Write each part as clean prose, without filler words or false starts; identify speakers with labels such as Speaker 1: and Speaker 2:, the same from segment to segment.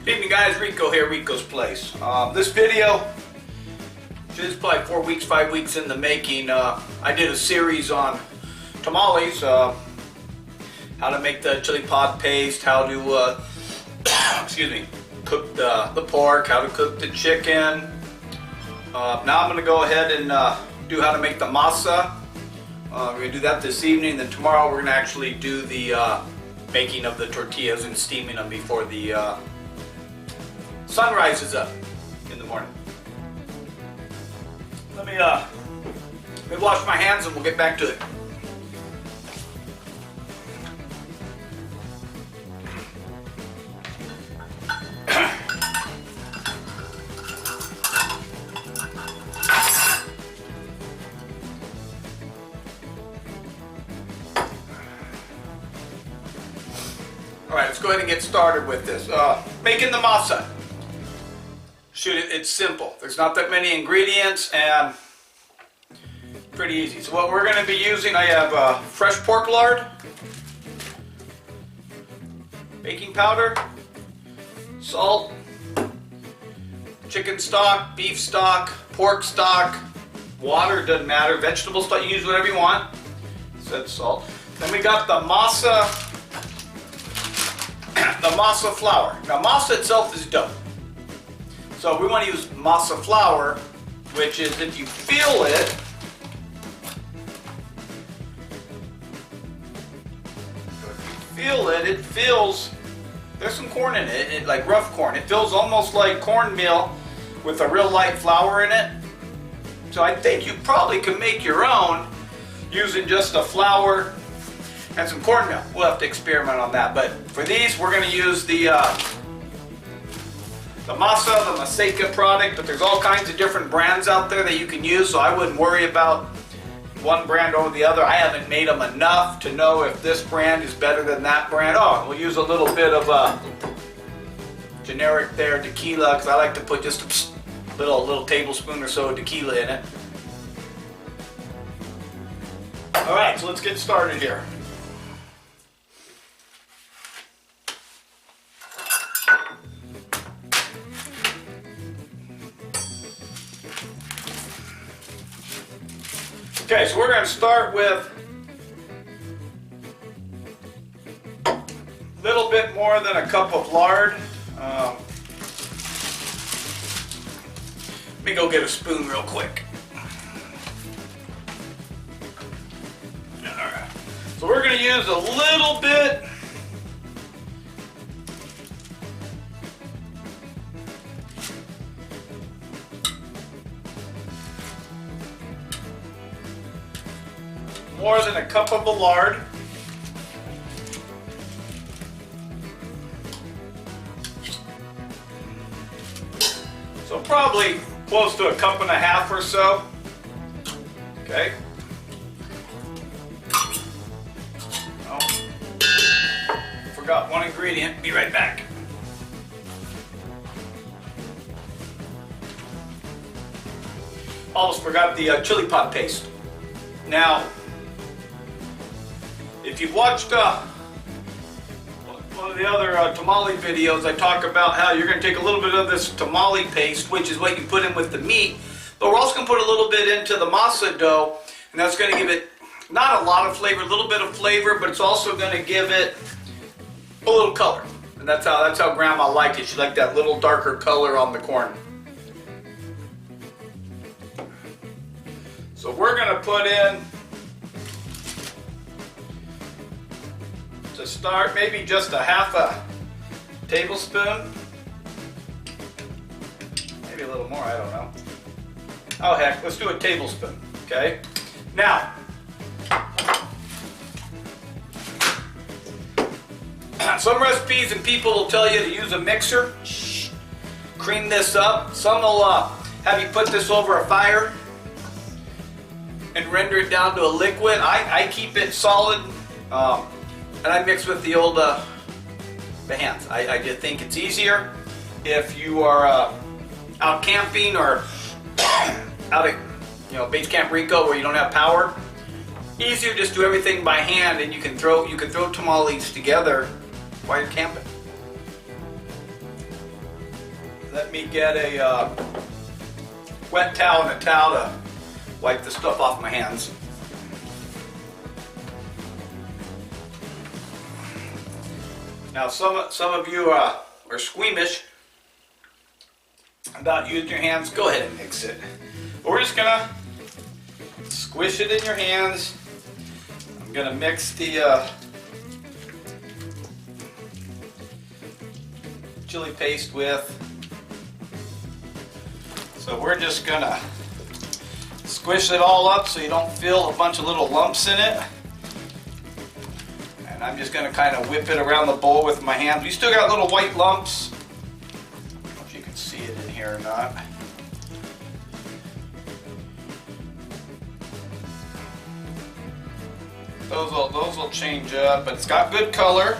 Speaker 1: Good evening guys, Rico here, Rico's Place. This video is probably 4 weeks, 5 weeks in the making. I did a series on tamales, how to make the chili pod paste, how to cook the pork, how to cook the chicken. Now I'm going to go ahead and do how to make the masa. We're going to do that this evening, then tomorrow we're going to actually do the making of the tortillas and steaming them before the sun rises up in the morning. Let me wash my hands and we'll get back to it. Alright, let's go ahead and get started with this. Making the masa. It's simple. There's not that many ingredients and pretty easy. So what we're going to be using, I have fresh pork lard, baking powder, salt, chicken stock, beef stock, pork stock, water, doesn't matter, vegetable stock, you use whatever you want. Said salt. Then we got the masa flour. Now masa itself is dough. So we want to use masa flour, which is, if you feel it, it feels, there's some corn in it, like rough corn. It feels almost like cornmeal with a real light flour in it. So I think you probably can make your own using just a flour and some cornmeal. We'll have to experiment on that. But for these, we're going to use the Masa, the Masaka product, but there's all kinds of different brands out there that you can use, so I wouldn't worry about one brand over the other. I haven't made them enough to know if this brand is better than that brand. Oh, we'll use a little bit of generic there, tequila, because I like to put just a little tablespoon or so of tequila in it. Alright, so let's get started here. Okay, so we're going to start with a little bit more than a cup of lard. Let me go get a spoon real quick. Alright, so we're going to use a little bit more than a cup of the lard. So probably close to a cup and a half or so. Okay. Oh, forgot one ingredient. Be right back. Almost forgot the chili pod paste. Now, if you've watched one of the other tamale videos, I talk about how you're going to take a little bit of this tamale paste, which is what you put in with the meat, but we're also going to put a little bit into the masa dough, and that's going to give it not a lot of flavor, a little bit of flavor, but it's also going to give it a little color. And that's how Grandma liked it. She liked that little darker color on the corn. So we're going to put in, to start, maybe just a half a tablespoon, maybe a little more, I don't know. Oh heck, let's do a tablespoon, okay? Now, some recipes and people will tell you to use a mixer, cream this up. Some will have you put this over a fire and render it down to a liquid. I keep it solid. And I mix with the old the hands. I just think it's easier if you are out camping or out at base camp Rico where you don't have power. Easier just do everything by hand, and you can throw tamales together while you're camping. let me get a wet towel and a towel to wipe the stuff off my hands. Now some of you are squeamish about using your hands. Go ahead and mix it. But we're just gonna squish it in your hands. I'm gonna mix the chili paste with. So we're just gonna squish it all up so you don't feel a bunch of little lumps in it. And I'm just gonna kind of whip it around the bowl with my hands. We still got little white lumps. I don't know if you can see it in here or not. Those will change up, but it's got good color.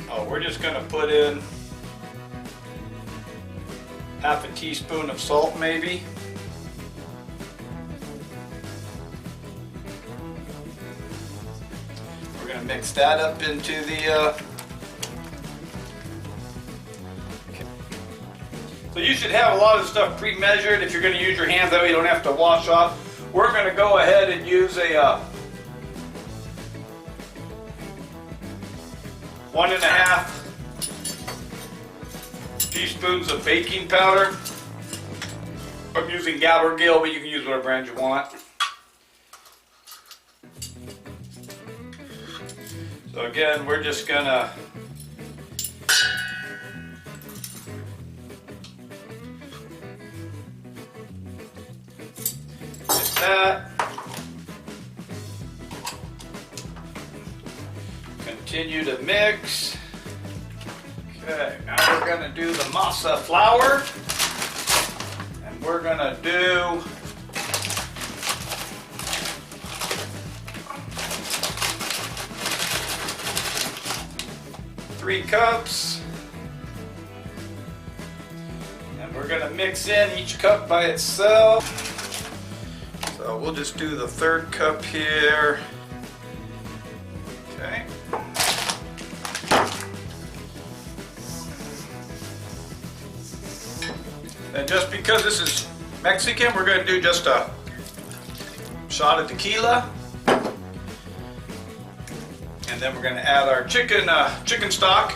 Speaker 1: Oh, we're just gonna put in half a teaspoon of salt maybe. We're going to mix that up into the So you should have a lot of stuff pre-measured if you're going to use your hands, that way you don't have to wash off. We're going to go ahead and use a 1.5 teaspoons of baking powder. I'm using Gatorgale, but you can use whatever brand you want. So again, we're just gonna mix that. Continue to mix. Okay, now we're going to do the masa flour, and we're going to do three cups, and we're going to mix in each cup by itself. So we'll just do the third cup here. Okay. And just because this is Mexican, we're going to do just a shot of tequila. And then we're going to add our chicken stock.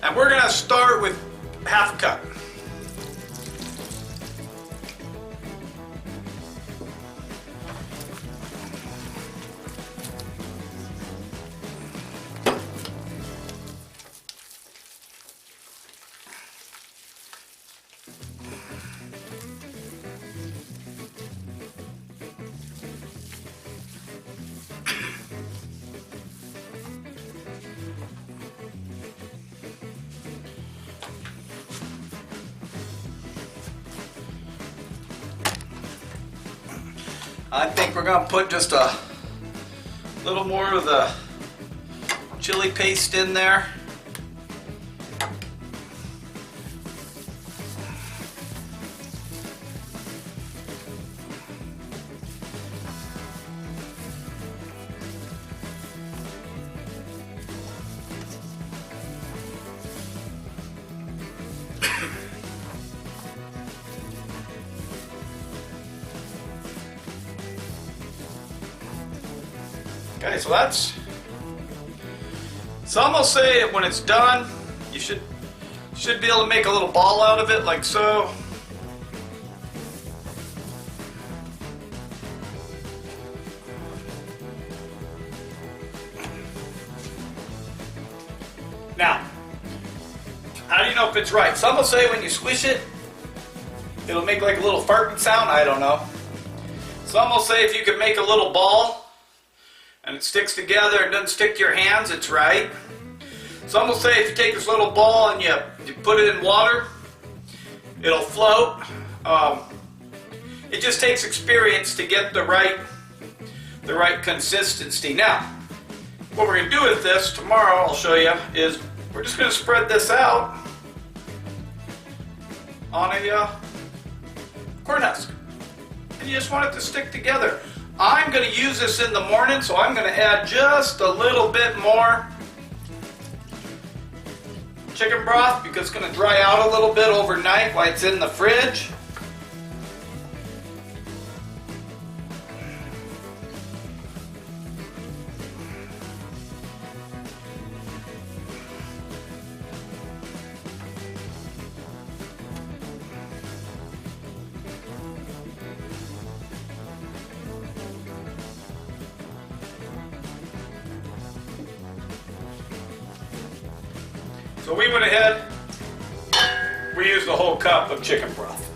Speaker 1: And we're going to start with half a cup. I think we're going to put just a little more of the chili paste in there. Okay, so some will say when it's done, you should be able to make a little ball out of it, like so. Now, how do you know if it's right? Some will say when you squish it, it'll make like a little farting sound. I don't know. Some will say if you can make a little ball and it sticks together and doesn't stick to your hands, it's right. Some will say if you take this little ball and you put it in water, it'll float. It just takes experience to get the right consistency. Now, what we're going to do with this tomorrow, I'll show you, is we're just going to spread this out on a corn husk. And you just want it to stick together. I'm going to use this in the morning, so I'm going to add just a little bit more chicken broth because it's going to dry out a little bit overnight while it's in the fridge. So we went ahead, we used the whole cup of chicken broth.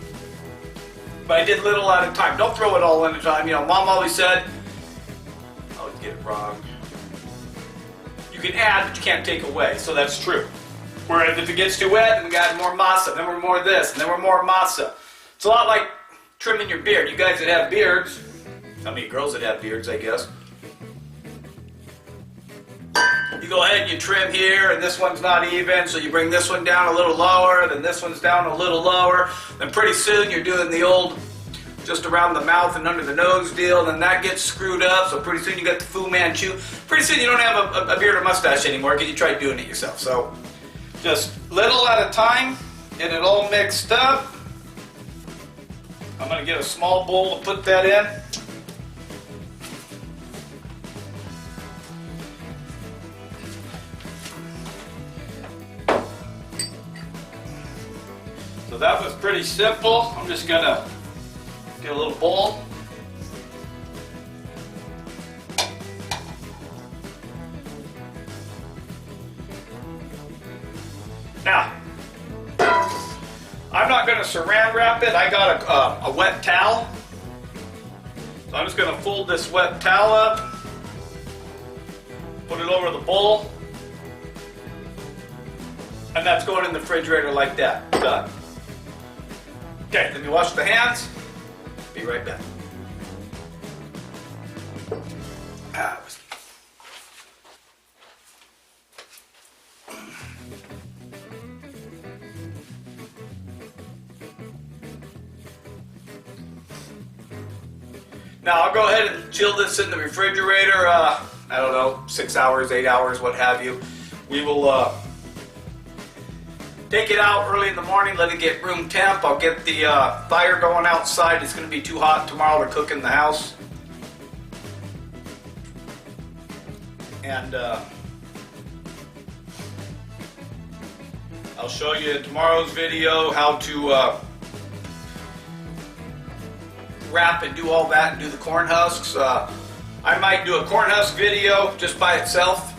Speaker 1: But I did little at a time. Don't throw it all in at a time. You know, Mom always said, I always get it wrong. You can add, but you can't take away. So that's true. Whereas if it gets too wet, then we got more masa, then we're more this, and then we're more masa. It's a lot like trimming your beard. You guys that have beards, I mean girls that have beards, I guess. You go ahead and you trim here, and this one's not even, so you bring this one down a little lower, then this one's down a little lower, then pretty soon you're doing the old just around the mouth and under the nose deal, and then that gets screwed up, so pretty soon you got the Fu Manchu. Pretty soon you don't have a beard or mustache anymore because you tried doing it yourself. So just little at a time, get it all mixed up. I'm going to get a small bowl to put that in. So that was pretty simple. I'm just going to get a little bowl. Now, I'm not going to saran wrap it. I got a wet towel. So I'm just going to fold this wet towel up, put it over the bowl, and that's going in the refrigerator like that. Done. Okay, let me wash the hands. Be right back. Now I'll go ahead and chill this in the refrigerator, I don't know, 6 hours, 8 hours, what have you. We will take it out early in the morning, let it get room temp. I'll get the fire going outside. It's going to be too hot tomorrow to cook in the house. And I'll show you in tomorrow's video how to wrap and do all that and do the corn husks. I might do a corn husk video just by itself.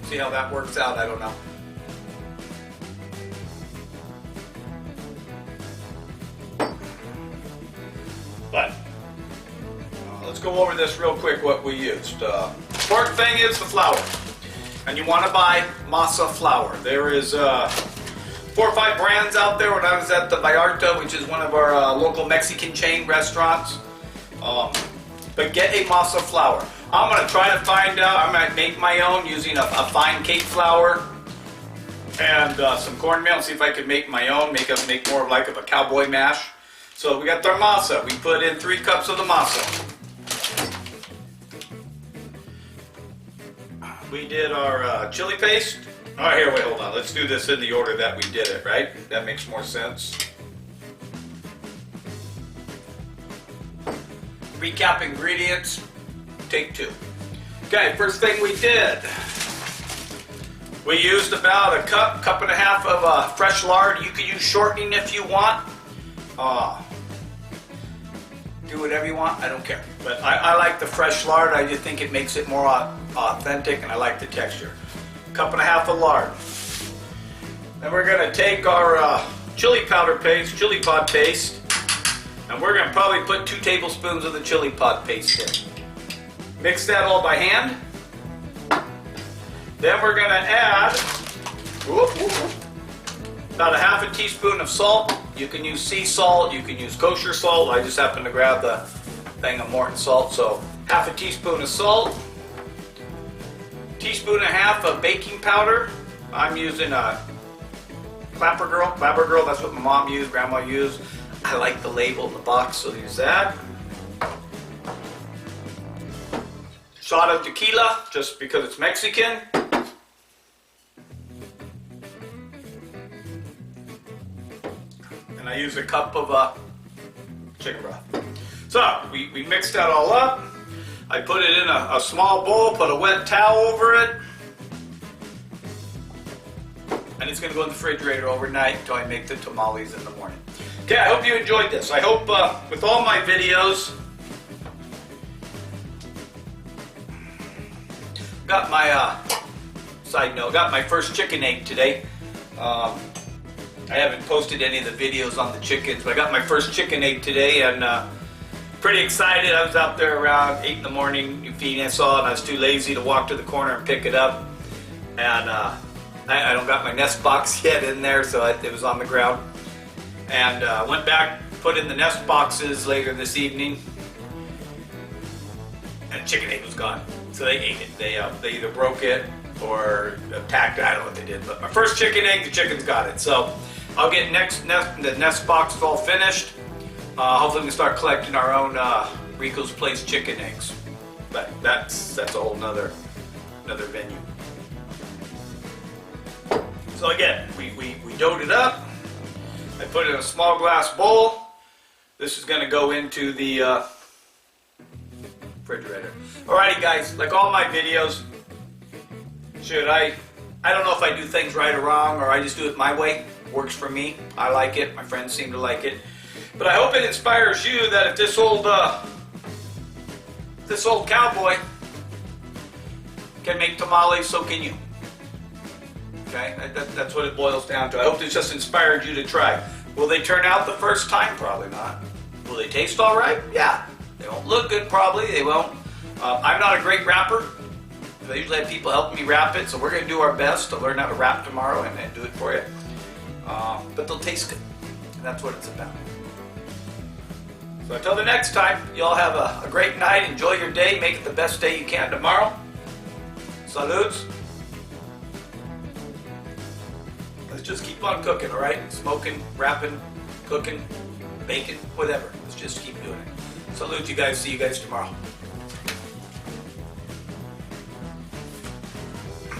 Speaker 1: See how that works out, I don't know. But let's go over this real quick what we used. Important thing is the flour. And you want to buy Masa flour. There is 4 or 5 brands out there. When I was at the Vallarta, which is one of our local Mexican chain restaurants. But get a Masa flour. I'm going to try to find out, I might make my own using a fine cake flour and some cornmeal, see if I can make my own, make more like of a cowboy mash. So we got our masa. We put in 3 cups of the masa. We did our chili paste. All right, here, wait, hold on. Let's do this in the order that we did it, right? That makes more sense. Recap ingredients. Take 2. Okay, first thing we did. We used about a cup and a half of fresh lard. You can use shortening if you want. Do whatever you want, I don't care. But I like the fresh lard. I just think it makes it more authentic, and I like the texture. Cup and a half of lard. Then we're going to take our chili powder paste, chili pod paste, and we're going to probably put 2 tablespoons of the chili pod paste in. Mix that all by hand. Then we're going to add about a half a teaspoon of salt. You can use sea salt, you can use kosher salt. I just happen to grab the thing of Morton salt, so half a teaspoon of salt. Teaspoon and a half of baking powder. I'm using a Clapper Girl, that's what my mom used, grandma used. I like the label in the box, so use that. Shot of tequila, just because it's Mexican. use a cup of chicken broth. So we mixed that all up. I put it in a small bowl, put a wet towel over it, and it's going to go in the refrigerator overnight until I make the tamales in the morning. Okay, I hope you enjoyed this. I hope with all my videos, got my, side note, got my first chicken egg today. I haven't posted any of the videos on the chickens, but I got my first chicken egg today, and pretty excited. I was out there around 8 in the morning feeding. I saw it, and I was too lazy to walk to the corner and pick it up. And I don't got my nest box yet in there, so it was on the ground. And went back, put in the nest boxes later this evening, and the chicken egg was gone. So they ate it. They either broke it or attacked it. I don't know what they did. But my first chicken egg, the chickens got it. So I'll get the nest boxes all finished. Hopefully we can start collecting our own Rico's Place chicken eggs. But that's a whole nother venue. So again, we doughed it up. I put it in a small glass bowl. This is going to go into the refrigerator. Alrighty guys, like all my videos, I don't know if I do things right or wrong, or I just do it my way. Works for me. I like it. My friends seem to like it. But I hope it inspires you that if this old cowboy can make tamales, so can you. Okay, that's what it boils down to. I hope this just inspired you to try. Will they turn out the first time? Probably not. Will they taste all right? Yeah. They won't look good, probably. They won't. I'm not a great rapper. I usually have people helping me wrap it, so we're going to do our best to learn how to wrap tomorrow and do it for you. But they'll taste good. And that's what it's about. So until the next time, you all have a great night. Enjoy your day. Make it the best day you can tomorrow. Salutes. Let's just keep on cooking, all right? Smoking, wrapping, cooking, baking, whatever. Let's just keep doing it. Salute you guys. See you guys tomorrow.